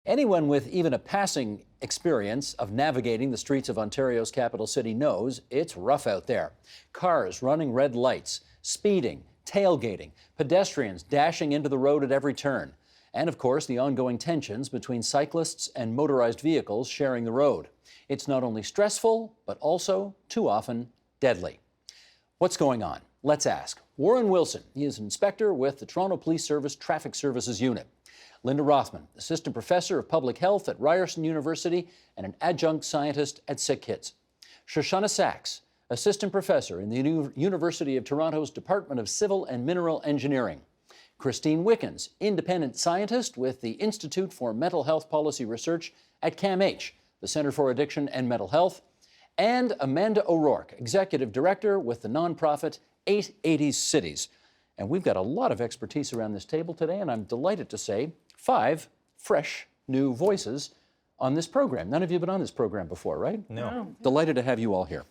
Anyone with even a passing experience of navigating the streets of Ontario's capital city knows it's rough out there. Cars running red lights, speeding, tailgating, pedestrians dashing into the road at every turn, and of course the ongoing tensions between cyclists and motorized vehicles sharing the road. It's not only stressful, but also, too often, deadly. What's going on? Let's ask. Warren Wilson, he is an inspector with the Toronto Police Service Traffic Services Unit. Linda Rothman, assistant professor of public health at Ryerson University and an adjunct scientist at Sick Kids. Shoshana Sachs, assistant professor in the University of Toronto's Department of Civil and Mineral Engineering. Christine Wickens, independent scientist with the Institute for Mental Health Policy Research at CAMH, the Centre for Addiction and Mental Health. And Amanda O'Rourke, executive director with the nonprofit 880 Cities. And we've got a lot of expertise around this table today, and I'm delighted to say 5 fresh new voices on this program. None of you have been on this program before, right? No. Delighted to have you all here.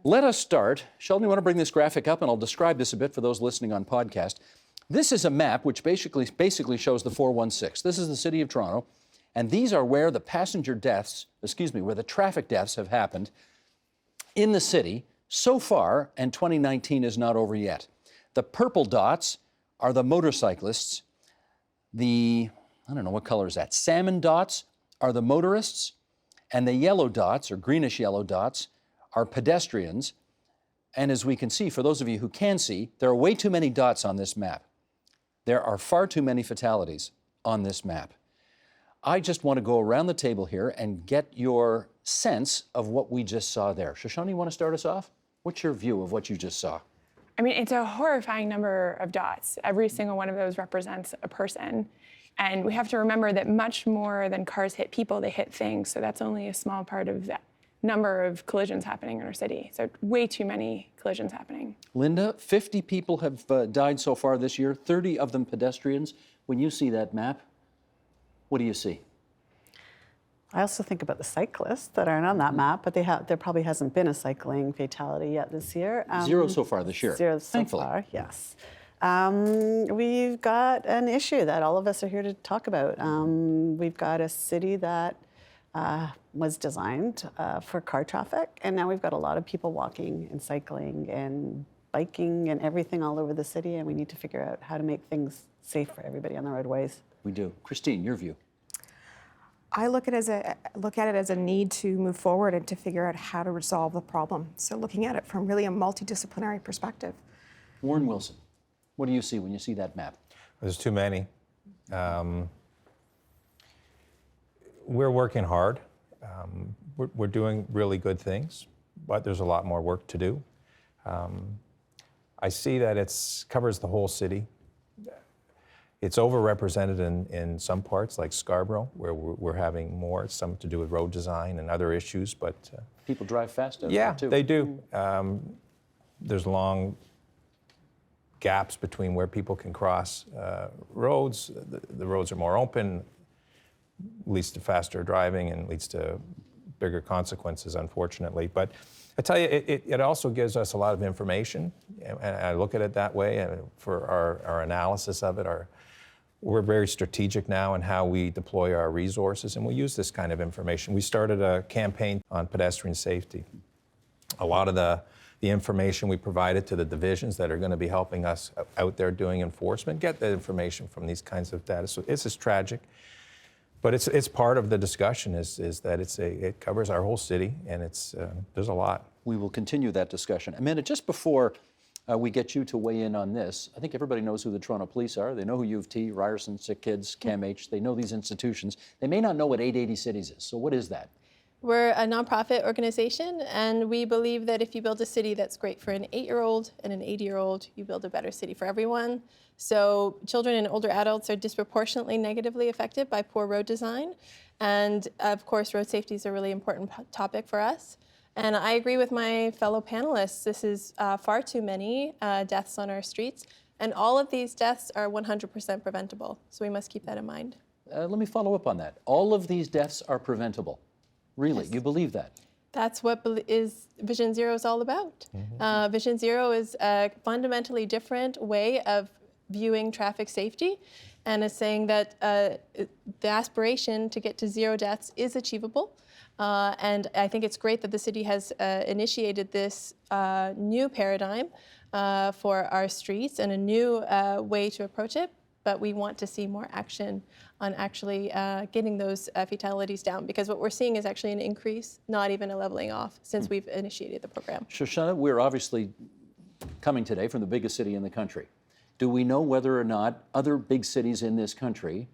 Let us start. Sheldon, you want to bring this graphic up, and I'll describe this a bit for those listening on podcast. This is a map which basically shows the 416. This is the city of Toronto, and these are where the where the traffic deaths have happened in the city so far, and 2019 is not over yet. The purple dots are the motorcyclists. I don't know what color is that, salmon dots are the motorists, and the yellow dots, or greenish yellow dots, are pedestrians. And as we can see, for those of you who can see, there are way too many dots on this map. There are far too many fatalities on this map. I just want to go around the table here and get your sense of what we just saw there. Shoshana, you want to start us off? What's your view of what you just saw? I mean, it's a horrifying number of dots. Every single one of those represents a person. And we have to remember that much more than cars hit people, they hit things. So that's only a small part of that number of collisions happening in our city. So way too many collisions happening. Linda, 50 people have died so far this year, 30 of them pedestrians. When you see that map, what do you see? I also think about the cyclists that aren't on that map, but there probably hasn't been a cycling fatality yet this year. 0 so far this year. 0 so thankfully. far, yes. We've got an issue that all of us are here to talk about. We've got a city that was designed for car traffic, and now we've got a lot of people walking and cycling and biking and everything all over the city, and we need to figure out how to make things safe for everybody on the roadways. We do. Christine, your view. I look at it as a need to move forward and to figure out how to resolve the problem. So looking at it from really a multidisciplinary perspective. Warren Wilson, what do you see when you see that map? There's too many. We're working hard. We're doing really good things, but there's a lot more work to do. I see that it covers the whole city. It's overrepresented in some parts, like Scarborough, where we're having more, some to do with road design and other issues, but... People drive fast out yeah, there, too. they do. There's long gaps between where people can cross roads. The roads are more open, leads to faster driving and leads to bigger consequences, unfortunately. But I tell you, it also gives us a lot of information, and I look at it that way for our analysis of it. We're very strategic now in how we deploy our resources, and we use this kind of information. We started a campaign on pedestrian safety. A lot of the information we provided to the divisions that are going to be helping us out there doing enforcement get the information from these kinds of data. So it's just tragic, but it's part of the discussion is that it covers our whole city, and there's a lot. We will continue that discussion. Amanda, just before we get you to weigh in on this, I think everybody knows who the Toronto Police are. They know who U of T, Ryerson, Sick Kids, CAMH. They know these institutions. They may not know what 880 Cities is. So what is that? We're a nonprofit organization, and we believe that if you build a city that's great for an 8-year-old and an 80-year-old, you build a better city for everyone. So children and older adults are disproportionately negatively affected by poor road design. And of course, road safety is a really important topic for us. And I agree with my fellow panelists. This is far too many deaths on our streets. And all of these deaths are 100% preventable. So we must keep that in mind. Let me follow up on that. All of these deaths are preventable. Really? Yes. You believe that? That's what Vision Zero is all about. Mm-hmm. Vision Zero is a fundamentally different way of viewing traffic safety. and is saying that the aspiration to get to 0 deaths is achievable. And I think it's great that the city has initiated this new paradigm for our streets and a new way to approach it. But we want to see more action on actually getting those fatalities down, because what we're seeing is actually an increase, not even a leveling off, since we've initiated the program. Shoshana, we're obviously coming today from the biggest city in the country. Do we know whether or not other big cities in this country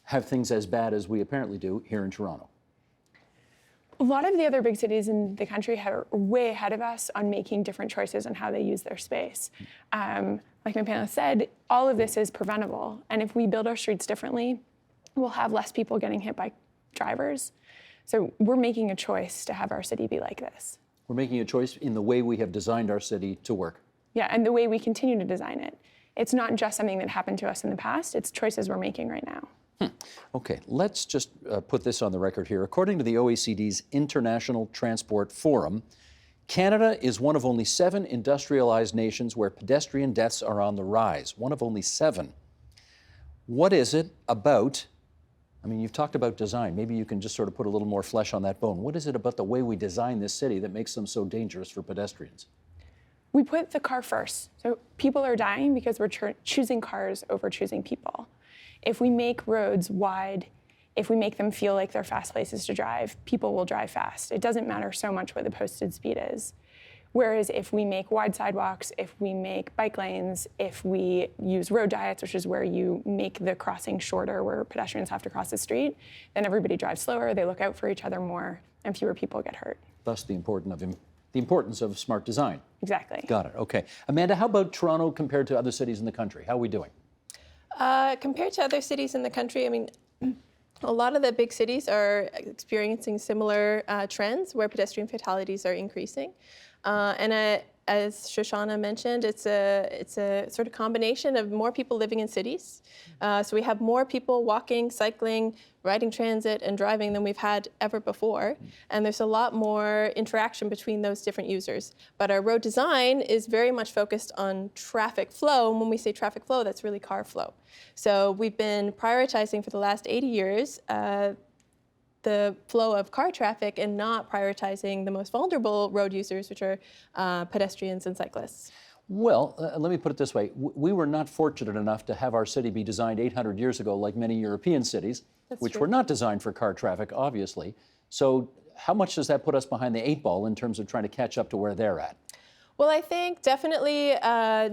have things as bad as we apparently do here in Toronto? A lot of the other big cities in the country are way ahead of us on making different choices on how they use their space. Like my panelist said, all of this is preventable. And if we build our streets differently, we'll have less people getting hit by drivers. So we're making a choice to have our city be like this. We're making a choice in the way we have designed our city to work. Yeah, and the way we continue to design it. It's not just something that happened to us in the past, it's choices we're making right now. Okay, let's just put this on the record here. According to the OECD's International Transport Forum, Canada is one of only 7 industrialized nations where pedestrian deaths are on the rise. One of only 7. What is it about, I mean, you've talked about design. Maybe you can just sort of put a little more flesh on that bone. What is it about the way we design this city that makes them so dangerous for pedestrians? We put the car first. So people are dying because we're choosing cars over choosing people. If we make roads wide, if we make them feel like they're fast places to drive, people will drive fast. It doesn't matter so much what the posted speed is. Whereas if we make wide sidewalks, if we make bike lanes, if we use road diets, which is where you make the crossing shorter, where pedestrians have to cross the street, then everybody drives slower, they look out for each other more, and fewer people get hurt. Thus the importance of smart design. Exactly. Got it, okay. Amanda, how about Toronto compared to other cities in the country? How are we doing? Compared to other cities in the country, I mean, a lot of the big cities are experiencing similar trends where pedestrian fatalities are increasing. As Shoshana mentioned, it's a sort of combination of more people living in cities. So we have more people walking, cycling, riding transit, and driving than we've had ever before. And there's a lot more interaction between those different users. But our road design is very much focused on traffic flow. And when we say traffic flow, that's really car flow. So we've been prioritizing for the last 80 years the flow of car traffic and not prioritizing the most vulnerable road users, which are pedestrians and cyclists. Well, let me put it this way. We were not fortunate enough to have our city be designed 800 years ago like many European cities, which were not designed for car traffic, obviously. So how much does that put us behind the 8 ball in terms of trying to catch up to where they're at? Well, I think definitely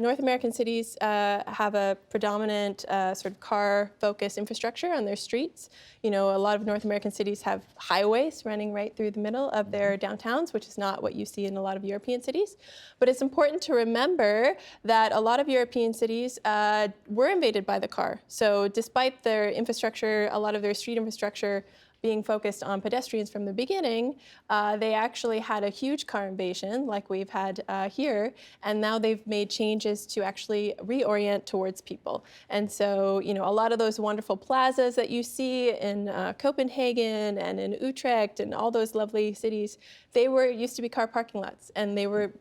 North American cities have a predominant sort of car-focused infrastructure on their streets. You know, a lot of North American cities have highways running right through the middle of their downtowns, which is not what you see in a lot of European cities. But it's important to remember that a lot of European cities were invaded by the car. So despite their infrastructure, a lot of their street infrastructure being focused on pedestrians from the beginning, they actually had a huge car invasion like we've had here, and now they've made changes to actually reorient towards people. And so, you know, a lot of those wonderful plazas that you see in Copenhagen and in Utrecht and all those lovely cities, they used to be car parking lots, and they were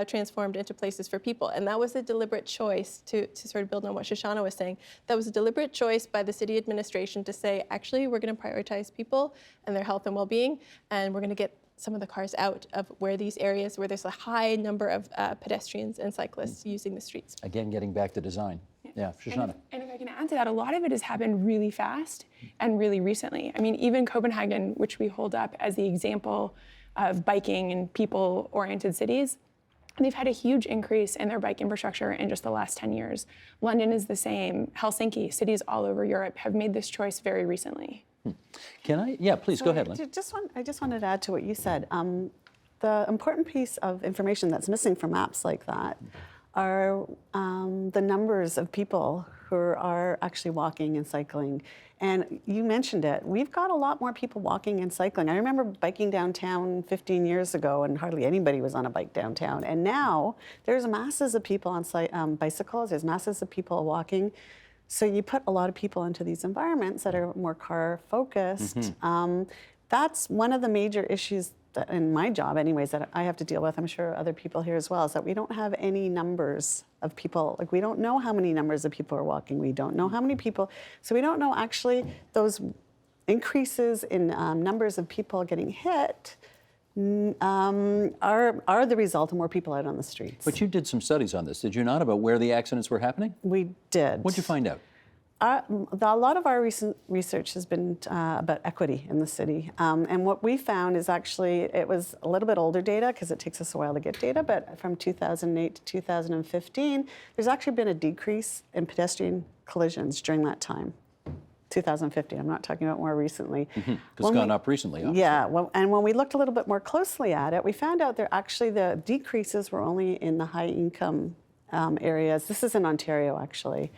transformed into places for people. And that was a deliberate choice to sort of build on what Shoshana was saying. That was a deliberate choice by the city administration to say, actually, we're going to prioritize people and their health and well-being, and we're going to get some of the cars out of where these areas where there's a high number of pedestrians and cyclists using the streets. Again, getting back to design. Yeah, Shoshana. And if I can add to that, a lot of it has happened really fast and really recently. I mean, even Copenhagen, which we hold up as the example of biking and people-oriented cities, they've had a huge increase in their bike infrastructure in just the last 10 years. London is the same. Helsinki, cities all over Europe have made this choice very recently. Can I? Yeah, please, go ahead, Lynn. I just wanted to add to what you said. The important piece of information that's missing from maps like that are the numbers of people who are actually walking and cycling. And you mentioned it, we've got a lot more people walking and cycling. I remember biking downtown 15 years ago and hardly anybody was on a bike downtown. And now there's masses of people on bicycles, there's masses of people walking. So you put a lot of people into these environments that are more car focused. That's one of the major issues that in my job anyways, that I have to deal with, I'm sure other people here as well, is that we don't have any numbers of people. Like, we don't know how many numbers of people are walking. We don't know how many people. So we don't know actually those increases in numbers of people getting hit are the result of more people out on the streets. But you did some studies on this, did you not, about where the accidents were happening? We did. What'd you find out? A lot of our recent research has been about equity in the city. And what we found is actually, it was a little bit older data because it takes us a while to get data, but from 2008 to 2015, there's actually been a decrease in pedestrian collisions during that time. 2015, I'm not talking about more recently. Because it's gone up recently, obviously. Yeah, well, and when we looked a little bit more closely at it, we found out that actually the decreases were only in the high income areas. This is in Ontario, actually.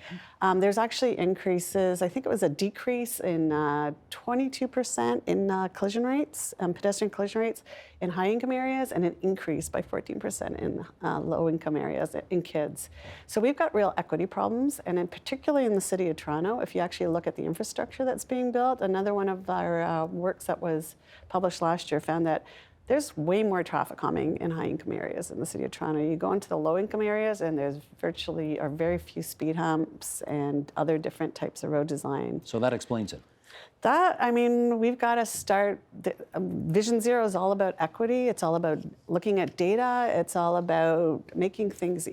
There's actually increases. I think it was a decrease in 22% in collision rates, pedestrian collision rates in high-income areas, and an increase by 14% in low-income areas in kids. So we've got real equity problems, and in particularly in the city of Toronto, if you actually look at the infrastructure that's being built, another one of our works that was published last year found that there's way more traffic calming in high-income areas in the city of Toronto. You go into the low-income areas, and there's virtually or very few speed humps and other different types of road design. So that explains it. That, I mean, we've got to start. Vision Zero is all about equity. It's all about looking at data. It's all about making things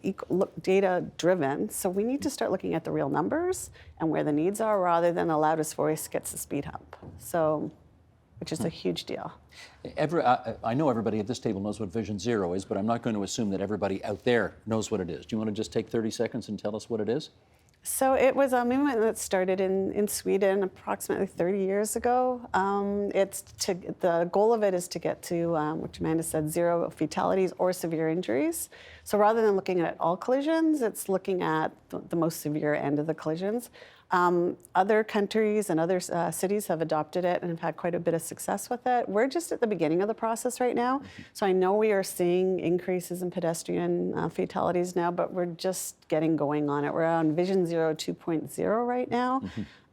data-driven. So we need to start looking at the real numbers and where the needs are, rather than the loudest voice gets the speed hump. So, which is a huge deal. I know everybody at this table knows what Vision Zero is, but I'm not going to assume that everybody out there knows what it is. Do you want to just take 30 seconds and tell us what it is? So it was a movement that started in Sweden approximately 30 years ago. The goal of it is to get to, which Amanda said, 0 fatalities or severe injuries. So rather than looking at all collisions, it's looking at the most severe end of the collisions. Other countries and other cities have adopted it and have had quite a bit of success with it. We're just at the beginning of the process right now. So I know we are seeing increases in pedestrian fatalities now, but we're just getting going on it. We're on Vision Zero 2.0 right now.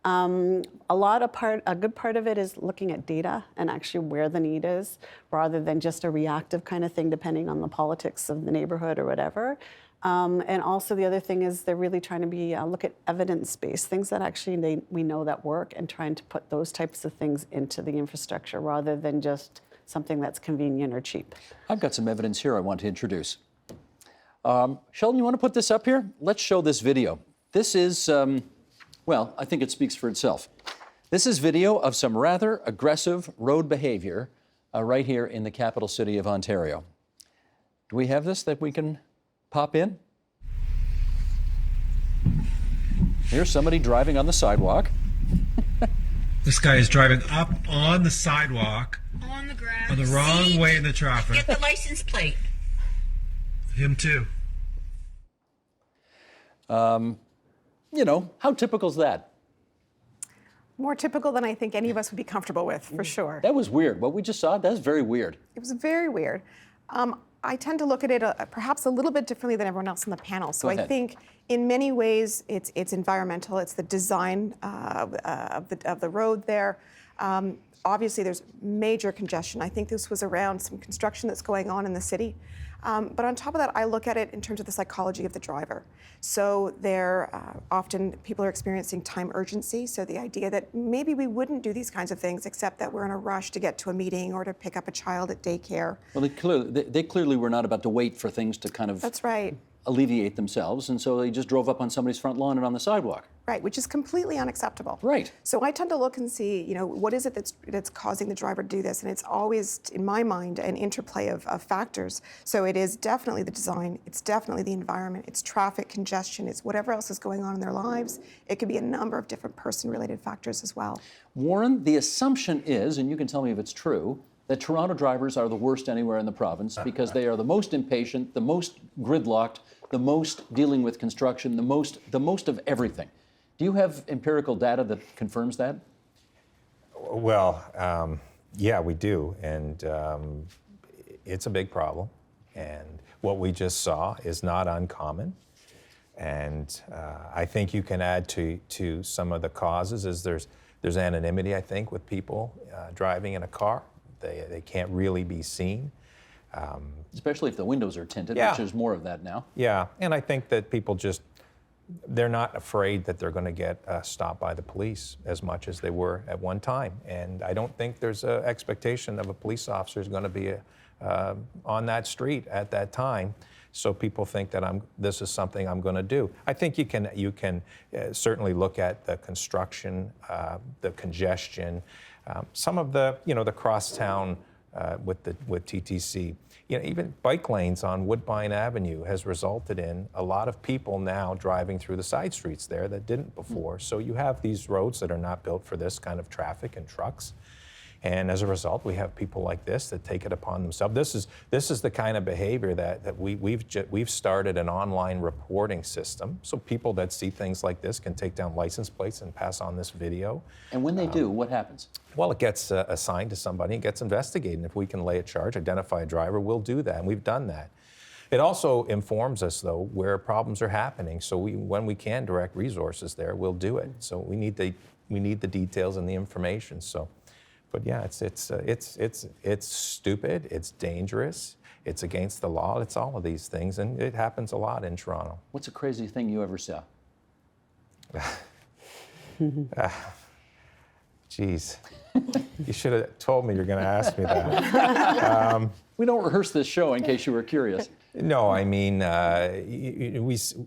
A good part of it is looking at data and actually where the need is, rather than just a reactive kind of thing depending on the politics of the neighborhood or whatever. And also the other thing is they're really trying to be look at evidence-based things that actually we know that work, and trying to put those types of things into the infrastructure rather than just something that's convenient or cheap. I've got some evidence here I want to introduce. Sheldon, you want to put this up here? Let's show this video. This is, well, I think it speaks for itself. This is video of some rather aggressive road behavior right here in the capital city of Ontario. Do we have this that we can pop in? Here's somebody driving on the sidewalk. This guy is driving up on the sidewalk, on the grass, on the wrong way in the traffic. Get the license plate. Him too. You know, how typical is that? More typical than I think any of us would be comfortable with, for sure. That was weird. What we just saw, that's very weird. It was very weird. I tend to look at it perhaps a little bit differently than everyone else on the panel. So Go I ahead. think in many ways it's environmental. It's the design of the road there. Obviously, there's major congestion. I think this was around some construction that's going on in the city. But on top of that, I look at it in terms of the psychology of the driver. So often people are experiencing time urgency. So the idea that maybe we wouldn't do these kinds of things except that we're in a rush to get to a meeting or to pick up a child at daycare. Well, they clearly were not about to wait for things to kind of That's right. alleviate themselves, and so they just drove up on somebody's front lawn and on the sidewalk. Right, which is completely unacceptable. Right. So I tend to look and see, you know, what is it that's causing the driver to do this? And it's always, in my mind, an interplay of factors. So it is definitely the design, it's definitely the environment, it's traffic congestion, it's whatever else is going on in their lives. It could be a number of different person-related factors as well. Warren, the assumption is, and you can tell me if it's true, that Toronto drivers are the worst anywhere in the province because they are the most impatient, the most gridlocked, the most dealing with construction, the most of everything. Do you have empirical data that confirms that? Well, yeah, we do, and it's a big problem. And what we just saw is not uncommon. And I think you can add to some of the causes is there's anonymity, I think, with people driving in a car. They can't really be seen. Especially if the windows are tinted, Yeah. which there's more of that now. Yeah, and I think that people just, they're not afraid that they're going to get stopped by the police as much as they were at one time. And I don't think there's an expectation of a police officer is going to be on that street at that time. So people think that this is something I'm going to do. I think you can certainly look at the construction, the congestion, some of the the crosstown with TTC. Even bike lanes on Woodbine Avenue has resulted in a lot of people now driving through the side streets there that didn't before. So you have these roads that are not built for this kind of traffic and trucks. And as a result, we have people like this that take it upon themselves. This is the kind of behavior that we've started an online reporting system. So people that see things like this can take down license plates and pass on this video. And when they do, what happens? Well, it gets assigned to somebody and gets investigated. And if we can lay a charge, identify a driver, we'll do that, and we've done that. It also informs us, though, where problems are happening. So when we can direct resources there, we'll do it. So we need the details and the information. So. But yeah, it's stupid, it's dangerous, it's against the law, it's all of these things, and it happens a lot in Toronto. What's the craziest thing you ever saw? Geez, you should have told me you're going to ask me that. We don't rehearse this show in case you were curious. No, I mean,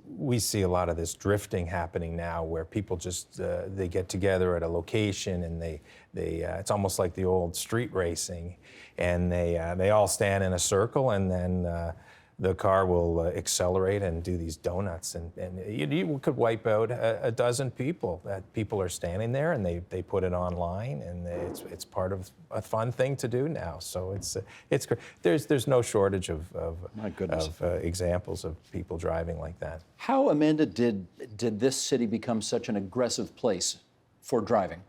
we see a lot of this drifting happening now, where people just they get together at a location and they it's almost like the old street racing, and they all stand in a circle, and then the car will accelerate and do these donuts, and you could wipe out a dozen people. That people are standing there and they put it online, and it's part of a fun thing to do now. So it's great. There's no shortage of My goodness. examples of people driving like that. How, Amanda, did this city become such an aggressive place for driving?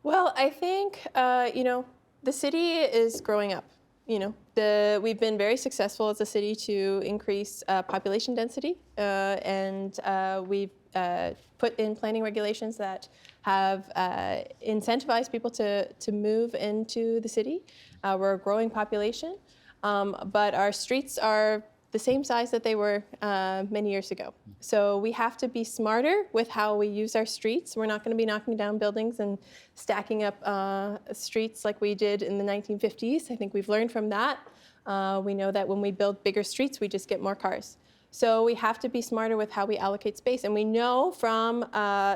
Well, I think, the city is growing up. We've been very successful as a city to increase population density, and we've put in planning regulations that have incentivized people to move into the city. We're a growing population, but our streets are the same size that they were many years ago. So we have to be smarter with how we use our streets. We're not going to be knocking down buildings and stacking up streets like we did in the 1950s. I think we've learned from that. We know that when we build bigger streets, we just get more cars. So we have to be smarter with how we allocate space. And we know from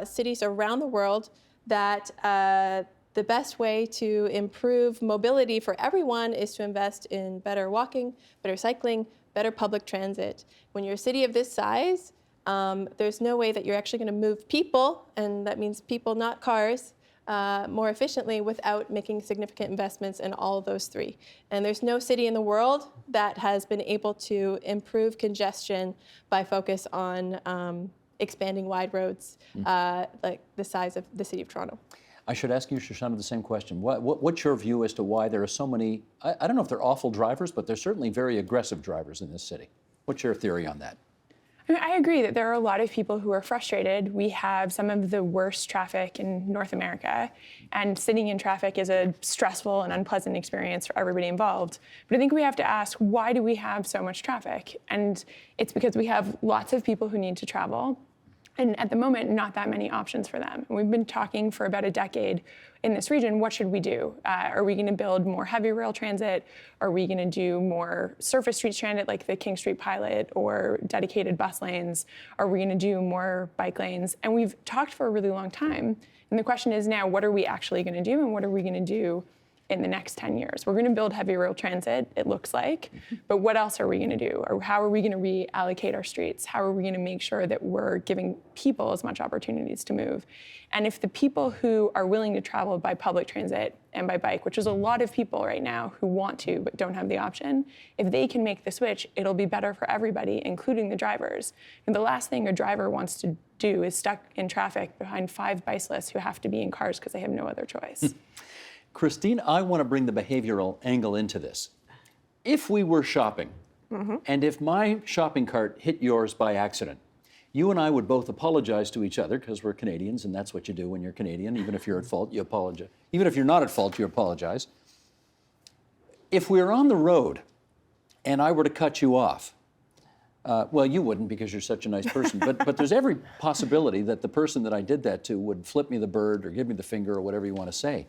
cities around the world that the best way to improve mobility for everyone is to invest in better walking, better cycling, better public transit. When you're a city of this size, there's no way that you're actually going to move people, and that means people, not cars, more efficiently without making significant investments in all of those three. And there's no city in the world that has been able to improve congestion by focus on expanding wide roads like the size of the city of Toronto. I should ask you, Shoshana, the same question. What's your view as to why there are so many, I don't know if they're awful drivers, but they're certainly very aggressive drivers in this city? What's your theory on that? I agree that there are a lot of people who are frustrated. We have some of the worst traffic in North America, and sitting in traffic is a stressful and unpleasant experience for everybody involved. But I think we have to ask, why do we have so much traffic? And it's because we have lots of people who need to travel, and at the moment, not that many options for them. And we've been talking for about a decade in this region, what should we do? Are we going to build more heavy rail transit? Are we going to do more surface street transit like the King Street pilot, or dedicated bus lanes? Are we going to do more bike lanes? And we've talked for a really long time. And the question is now, what are we actually going to do, and what are we going to do in the next 10 years? We're going to build heavy rail transit, it looks like, but what else are we going to do? Or how are we going to reallocate our streets? How are we going to make sure that we're giving people as much opportunities to move? And if the people who are willing to travel by public transit and by bike, which is a lot of people right now who want to but don't have the option, if they can make the switch, it'll be better for everybody, including the drivers. And the last thing a driver wants to do is stuck in traffic behind 5 bicyclists who have to be in cars because they have no other choice. Christine, I want to bring the behavioral angle into this. If we were shopping, and if my shopping cart hit yours by accident, you and I would both apologize to each other, because we're Canadians, and that's what you do when you're Canadian. Even if you're at fault, you apologize. Even if you're not at fault, you apologize. If we were on the road and I were to cut you off, well, you wouldn't because you're such a nice person, but there's every possibility that the person that I did that to would flip me the bird or give me the finger or whatever you want to say.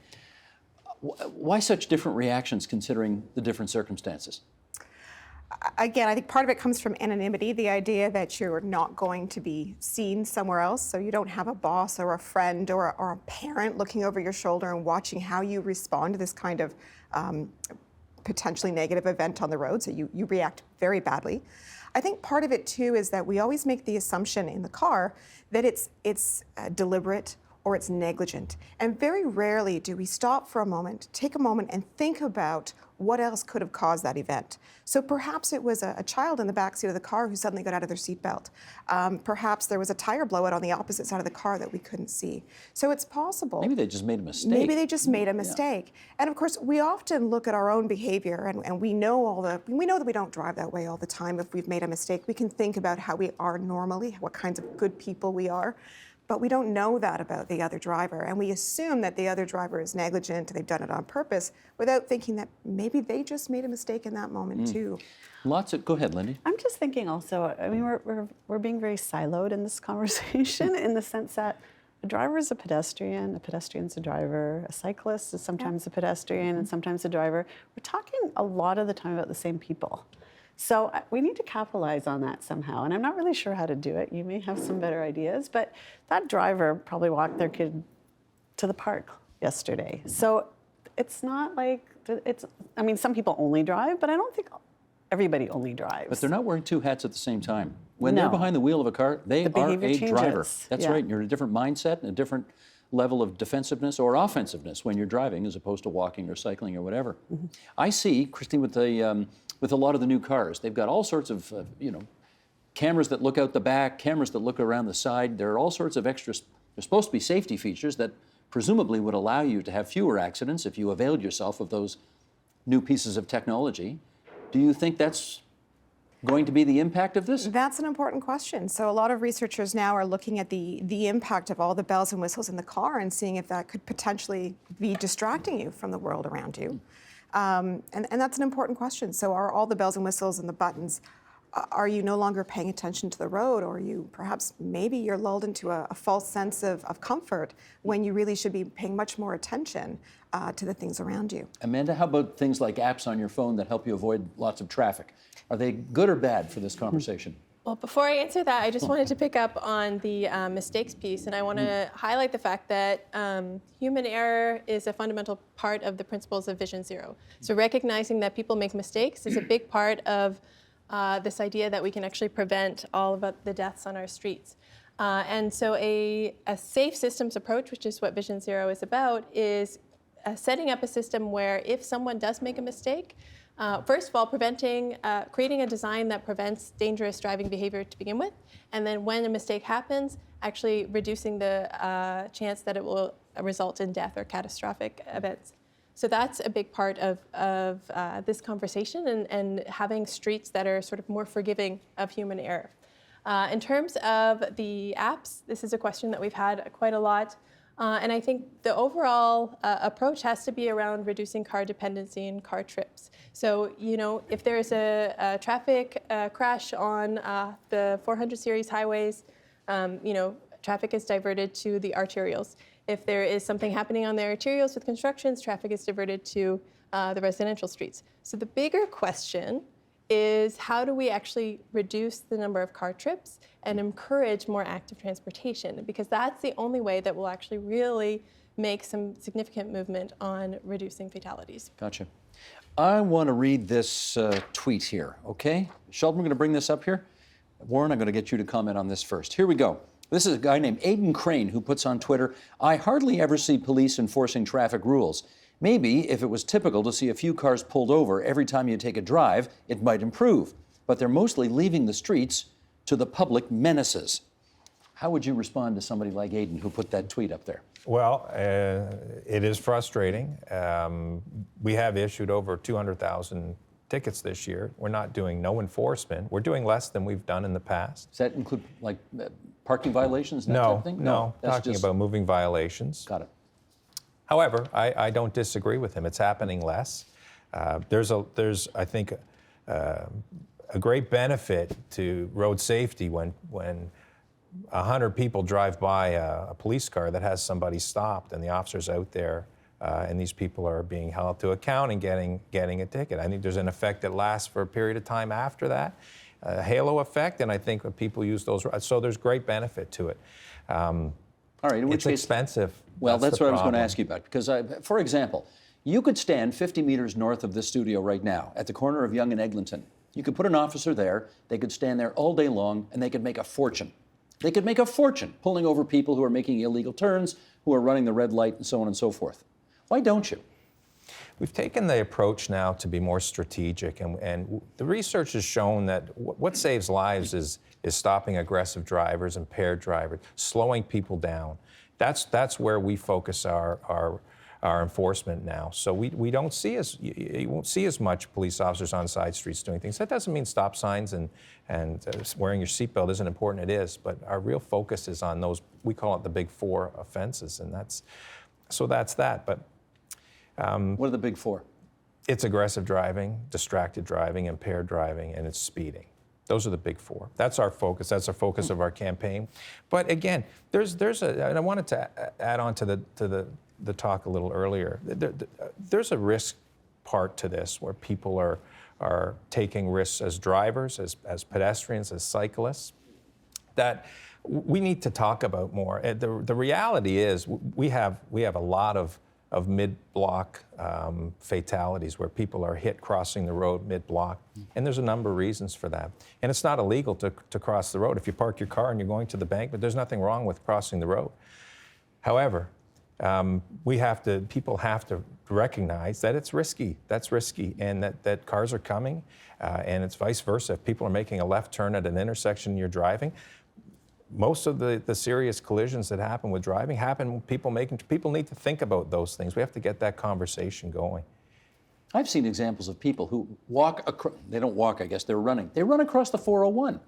Why such different reactions considering the different circumstances? Again, I think part of it comes from anonymity, the idea that you're not going to be seen somewhere else, so you don't have a boss or a friend or a parent looking over your shoulder and watching how you respond to this kind of potentially negative event on the road, so you react very badly. I think part of it too is that we always make the assumption in the car that it's deliberate or it's negligent. And very rarely do we stop for a moment, take a moment and think about what else could have caused that event. So perhaps it was a child in the backseat of the car who suddenly got out of their seatbelt. Perhaps there was a tire blowout on the opposite side of the car that we couldn't see. So it's possible. Maybe they just made a mistake. Maybe they just made a mistake. And of course, we often look at our own behavior and we know that we don't drive that way all the time. If we've made a mistake, we can think about how we are normally, what kinds of good people we are. But we don't know that about the other driver. And we assume that the other driver is negligent, they've done it on purpose, without thinking that maybe they just made a mistake in that moment too. Go ahead, Lindy. I'm just thinking also, I mean, we're being very siloed in this conversation in the sense that a driver is a pedestrian's a driver, a cyclist is sometimes a pedestrian and sometimes a driver. We're talking a lot of the time about the same people. So we need to capitalize on that somehow. And I'm not really sure how to do it. You may have some better ideas, but that driver probably walked their kid to the park yesterday. So it's not like, I mean, some people only drive, but I don't think everybody only drives. But they're not wearing two hats at the same time. When they're behind the wheel of a car, they are a driver. That's right. You're in a different mindset and a different level of defensiveness or offensiveness when you're driving as opposed to walking or cycling or whatever. I see, Christine, with a lot of the new cars, they've got all sorts of, cameras that look out the back, cameras that look around the side. There are all sorts of extras. They're supposed to be safety features that presumably would allow you to have fewer accidents if you availed yourself of those new pieces of technology. Do you think that's going to be the impact of this? That's an important question. So a lot of researchers now are looking at the impact of all the bells and whistles in the car and seeing if that could potentially be distracting you from the world around you. And that's an important question. So are all the bells and whistles and the buttons, are you no longer paying attention to the road, or maybe you're lulled into a false sense of comfort when you really should be paying much more attention to the things around you? Amanda, how about things like apps on your phone that help you avoid lots of traffic? Are they good or bad for this conversation? Well, before I answer that, I just wanted to pick up on the mistakes piece, and I want to highlight the fact that human error is a fundamental part of the principles of Vision Zero. So recognizing that people make mistakes is a big part of this idea that we can actually prevent all of the deaths on our streets. And so a safe systems approach, which is what Vision Zero is about, is setting up a system where if someone does make a mistake, first of all, creating a design that prevents dangerous driving behavior to begin with, and then when a mistake happens, actually reducing the chance that it will result in death or catastrophic events. So that's a big part of this conversation, and having streets that are sort of more forgiving of human error. In terms of the apps, this is a question that we've had quite a lot. And I think the overall approach has to be around reducing car dependency and car trips. So, if there's a traffic crash on the 400 series highways, traffic is diverted to the arterials. If there is something happening on the arterials with constructions, traffic is diverted to the residential streets. So the bigger question is, how do we actually reduce the number of car trips and encourage more active transportation? Because that's the only way that will actually really make some significant movement on reducing fatalities. Gotcha. I want to read this tweet here, okay? Sheldon, we're going to bring this up here. Warren, I'm going to get you to comment on this first. Here we go. This is a guy named Aidan Crane who puts on Twitter, "I hardly ever see police enforcing traffic rules. Maybe if it was typical to see a few cars pulled over every time you take a drive, it might improve. But they're mostly leaving the streets to the public menaces." How would you respond to somebody like Aidan who put that tweet up there? Well, it is frustrating. We have issued over 200,000 tickets this year. We're not doing no enforcement. We're doing less than we've done in the past. Does that include like parking violations and that type of thing? No, that's talking just about moving violations. Got it. However, I don't disagree with him. It's happening less. There's I think, a great benefit to road safety when 100 people drive by a police car that has somebody stopped and the officer's out there and these people are being held to account and getting a ticket. I think there's an effect that lasts for a period of time after that, a halo effect, and I think when people use those, so there's great benefit to it. All right, in which It's case, expensive. well, that's the what I was going to problem. ask you about. Because, for example, you could stand 50 meters north of this studio right now at the corner of Yonge and Eglinton. You could put an officer there, they could stand there all day long, and they could make a fortune. They could make a fortune pulling over people who are making illegal turns, who are running the red light, and so on and so forth. Why don't you? We've taken the approach now to be more strategic, and the research has shown that what saves lives is stopping aggressive drivers, impaired drivers, slowing people down. That's where we focus our enforcement now. So we don't see you won't see as much police officers on side streets doing things. That doesn't mean stop signs and wearing your seatbelt isn't important. It is, but our real focus is on those, we call it the big four offenses, and that's that. But What are the big four? it's aggressive driving, distracted driving, impaired driving, and it's speeding. Those are the big four. That's our focus. That's the focus of our campaign. But again, and I wanted to add on to the talk a little earlier. There's a risk part to this where people are taking risks as drivers, as pedestrians, as cyclists, that we need to talk about more. The reality is we have a lot of mid-block fatalities where people are hit crossing the road mid-block, and there's a number of reasons for that. And it's not illegal to cross the road. If you park your car and you're going to the bank, but there's nothing wrong with crossing the road. However, people have to recognize that it's risky. That's risky, and that cars are coming, and it's vice versa. If people are making a left turn at an intersection and you're driving, most of the serious collisions that happen with driving happen when people need to think about those things. We have to get that conversation going. I've seen examples of people who they don't walk, I guess, they're running. They run across the 401.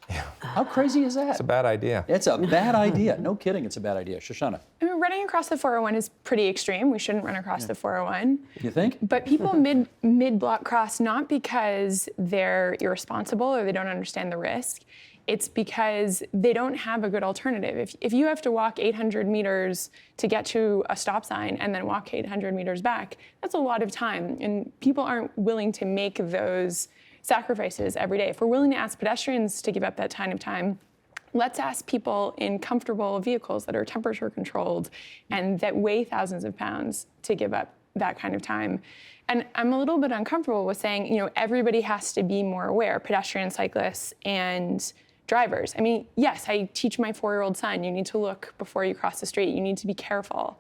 Yeah. How crazy is that? It's a bad idea. It's a bad idea. No kidding, it's a bad idea. Shoshana, I mean, running across the 401 is pretty extreme. We shouldn't run across the 401. you think? But people mid-block cross not because they're irresponsible or they don't understand the risk. It's because they don't have a good alternative. If you have to walk 800 meters to get to a stop sign and then walk 800 meters back, that's a lot of time. And people aren't willing to make those sacrifices every day. If we're willing to ask pedestrians to give up that kind of time, let's ask people in comfortable vehicles that are temperature controlled and that weigh thousands of pounds to give up that kind of time. And I'm a little bit uncomfortable with saying, everybody has to be more aware, pedestrians, cyclists, and drivers. I mean, yes, I teach my 4-year-old son, you need to look before you cross the street, you need to be careful.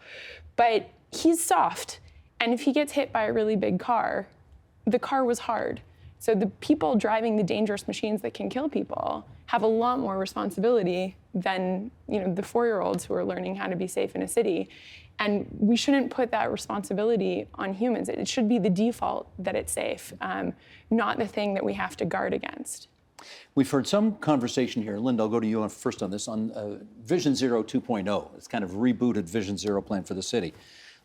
But he's soft, and if he gets hit by a really big car, the car was hard. So the people driving the dangerous machines that can kill people have a lot more responsibility than the 4-year-olds who are learning how to be safe in a city. And we shouldn't put that responsibility on humans. It should be the default that it's safe, not the thing that we have to guard against. We've heard some conversation here. Linda, I'll go to you first on this, on Vision Zero 2.0. It's kind of rebooted Vision Zero plan for the city.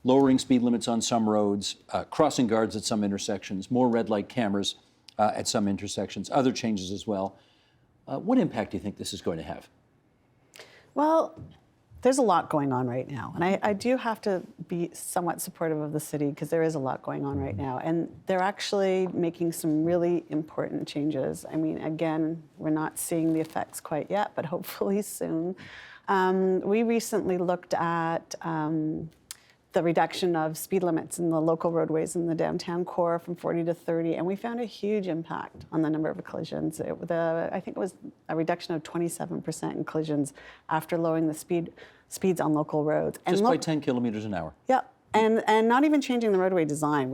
Lowering speed limits on some roads, crossing guards at some intersections, more red light cameras at some intersections, other changes as well. What impact do you think this is going to have? Well, there's a lot going on right now. And I do have to be somewhat supportive of the city because there is a lot going on right now. And they're actually making some really important changes. I mean, again, we're not seeing the effects quite yet, but hopefully soon. We recently looked at the reduction of speed limits in the local roadways in the downtown core from 40 to 30, and we found a huge impact on the number of collisions. I think it was a reduction of 27% in collisions after lowering the speeds on local roads. Just by 10 kilometers an hour. Yeah, and not even changing the roadway design,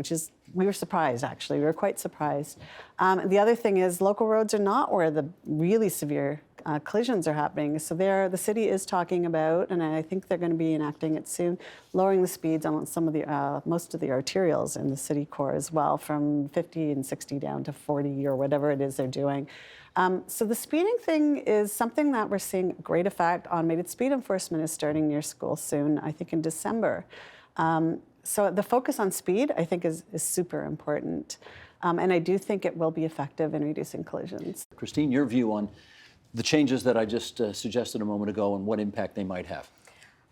we were surprised actually. We were quite surprised. The other thing is local roads are not where the really severe collisions are happening. So the city is talking about, and I think they're going to be enacting it soon, lowering the speeds on some of the most of the arterials in the city core as well, from 50 and 60 down to 40 or whatever it is they're doing. So the speeding thing is something that we're seeing great effect. Automated speed enforcement is starting near school soon, I think in December. so the focus on speed, I think, is super important. And I do think it will be effective in reducing collisions. Christine, your view on the changes that I just suggested a moment ago and what impact they might have?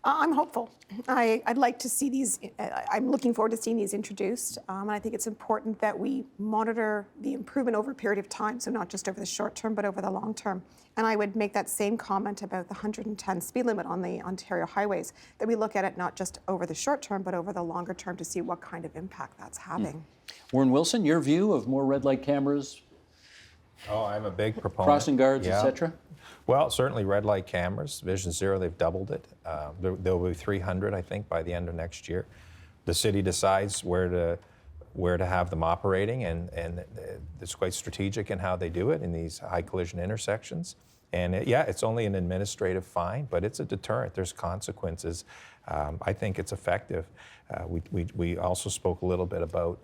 I'm hopeful. I'd like to see these, I'm looking forward to seeing these introduced. And I think it's important that we monitor the improvement over a period of time, so not just over the short term, but over the long term. And I would make that same comment about the 110 speed limit on the Ontario highways, that we look at it not just over the short term, but over the longer term to see what kind of impact that's having. Warren Wilson, your view of more red light cameras, Oh, I'm a big proponent. crossing guards, Yeah. et cetera? Well, certainly red light cameras, Vision Zero, they've doubled it. There will be 300, I think, by the end of next year. The city decides where to have them operating, and it's quite strategic in how they do it in these high collision intersections. And it's only an administrative fine, but it's a deterrent. There's consequences. I think it's effective. We also spoke a little bit about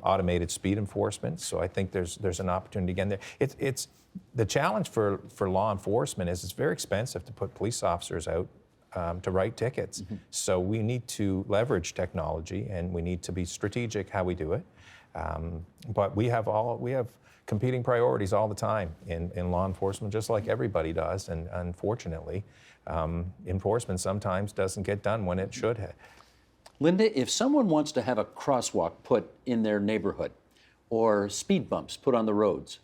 automated speed enforcement, so I think there's an opportunity again there. It's the challenge for law enforcement is it's very expensive to put police officers out to write tickets. So we need to leverage technology, and we need to be strategic how we do it. But we have competing priorities all the time in law enforcement, just like everybody does. And unfortunately, enforcement sometimes doesn't get done when it should have. Linda, if someone wants to have a crosswalk put in their neighborhood or speed bumps put on the roads,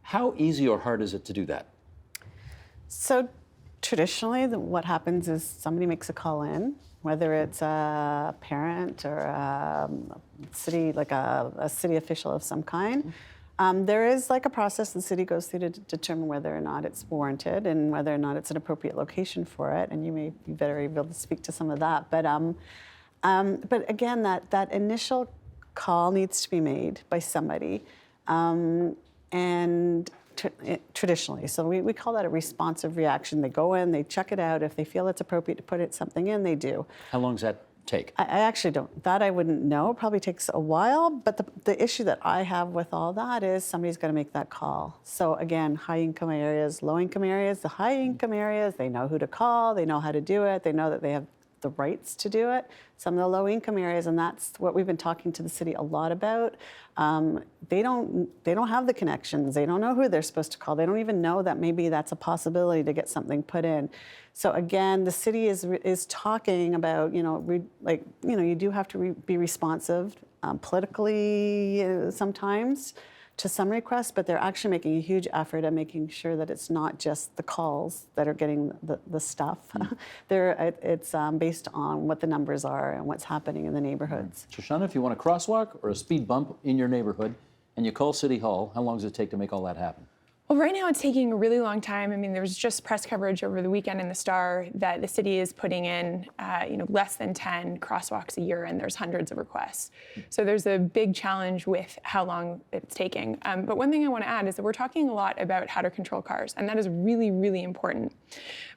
how easy or hard is it to do that? So traditionally, what happens is somebody makes a call in, whether it's a parent or a city, like a city official of some kind. There is like a process the city goes through to determine whether or not it's warranted and whether or not it's an appropriate location for it. And you may be better able to speak to some of that. But again, that initial call needs to be made by somebody. And traditionally, so we call that a responsive reaction. They go in, they check it out. If they feel it's appropriate to put something in, they do. How long does that take? I actually don't. That I wouldn't know. It probably takes a while. But the issue that I have with all that is somebody's got to make that call. So again, high-income areas, low-income areas. The high-income areas, they know who to call. They know how to do it. They know that they have the rights to do it. Some of the low-income areas, and that's what we've been talking to the city a lot about. They don't have the connections. They don't know who they're supposed to call. They don't even know that maybe that's a possibility to get something put in. So again, the city is talking about, you do have to be responsive politically sometimes to some requests, but they're actually making a huge effort at making sure that it's not just the calls that are getting the stuff. It's based on what the numbers are and what's happening in the neighborhoods. Shoshana, if you want a crosswalk or a speed bump in your neighborhood and you call City Hall, how long does it take to make all that happen? Well, right now it's taking a really long time. I mean, there was just press coverage over the weekend in the Star that the city is putting in, less than 10 crosswalks a year, and there's hundreds of requests. So there's a big challenge with how long it's taking. But one thing I want to add is that we're talking a lot about how to control cars, and that is really, really important.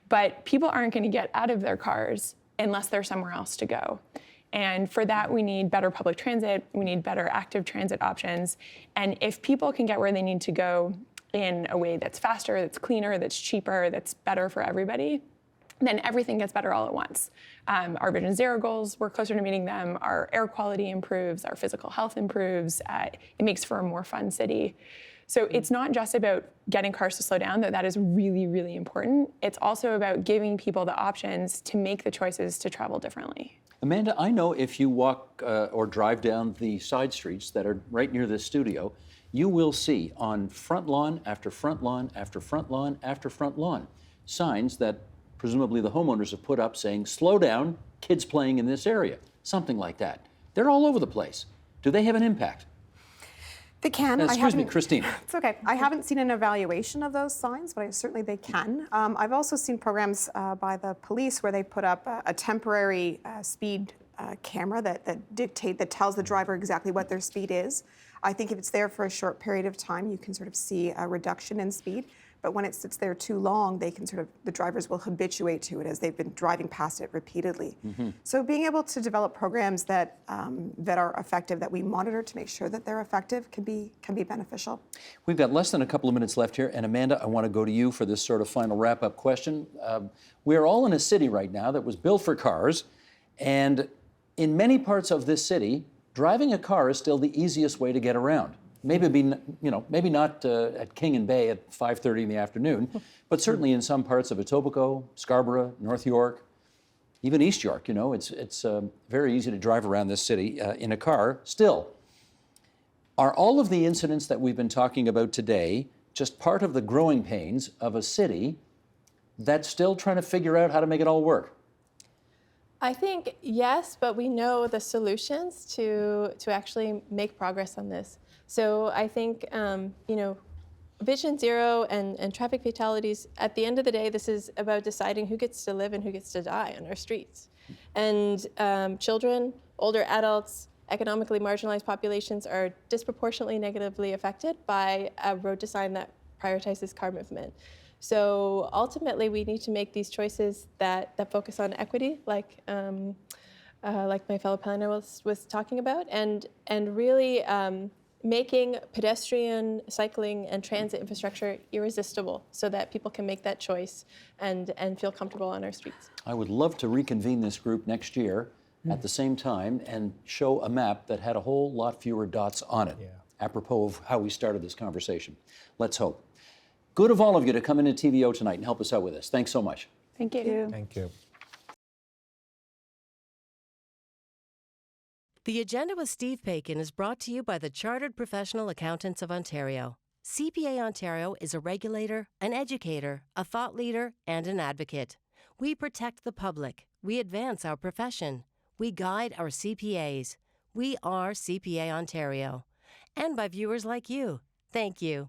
But people aren't going to get out of their cars unless there's somewhere else to go. And for that, we need better public transit. We need better active transit options. And if people can get where they need to go in a way that's faster, that's cleaner, that's cheaper, that's better for everybody, then everything gets better all at once. Our Vision Zero goals, we're closer to meeting them. Our air quality improves, our physical health improves. It makes for a more fun city. So it's not just about getting cars to slow down, though that is really, really important. It's also about giving people the options to make the choices to travel differently. Amanda, I know if you walk or drive down the side streets that are right near this studio, you will see on front lawn after front lawn after front lawn after front lawn signs that presumably the homeowners have put up saying, slow down, kids playing in this area, something like that. They're all over the place. Do they have an impact? They can. Excuse me, Christine. It's okay. I haven't seen an evaluation of those signs, but certainly they can. I've also seen programs by the police where they put up a temporary speed camera that tells the driver exactly what their speed is. I think if it's there for a short period of time, you can sort of see a reduction in speed. But when it sits there too long, the drivers will habituate to it as they've been driving past it repeatedly. So being able to develop programs that are effective, that we monitor to make sure that they're effective, can be beneficial. We've got less than a couple of minutes left here, and Amanda, I want to go to you for this sort of final wrap-up question. We are all in a city right now that was built for cars, and In many parts of this city, driving a car is still the easiest way to get around. Maybe not at King and Bay at 5:30 in the afternoon, but certainly in some parts of Etobicoke, Scarborough, North York, even East York. It's very easy to drive around this city in a car. Still, are all of the incidents that we've been talking about today just part of the growing pains of a city that's still trying to figure out how to make it all work? I think yes, but we know the solutions to actually make progress on this. So I think Vision Zero and traffic fatalities, at the end of the day, this is about deciding who gets to live and who gets to die on our streets. And children, older adults, economically marginalized populations are disproportionately negatively affected by a road design that prioritizes car movement. So ultimately, we need to make these choices that focus on equity, like my fellow panelist was talking about, and really making pedestrian, cycling, and transit infrastructure irresistible so that people can make that choice and feel comfortable on our streets. I would love to reconvene this group next year at the same time and show a map that had a whole lot fewer dots on it, apropos of how we started this conversation. Let's hope. Good of all of you to come into TVO tonight and help us out with this. Thanks so much. Thank you. Thank you. The Agenda with Steve Paikin is brought to you by the Chartered Professional Accountants of Ontario. CPA Ontario is a regulator, an educator, a thought leader, and an advocate. We protect the public. We advance our profession. We guide our CPAs. We are CPA Ontario. And by viewers like you. Thank you.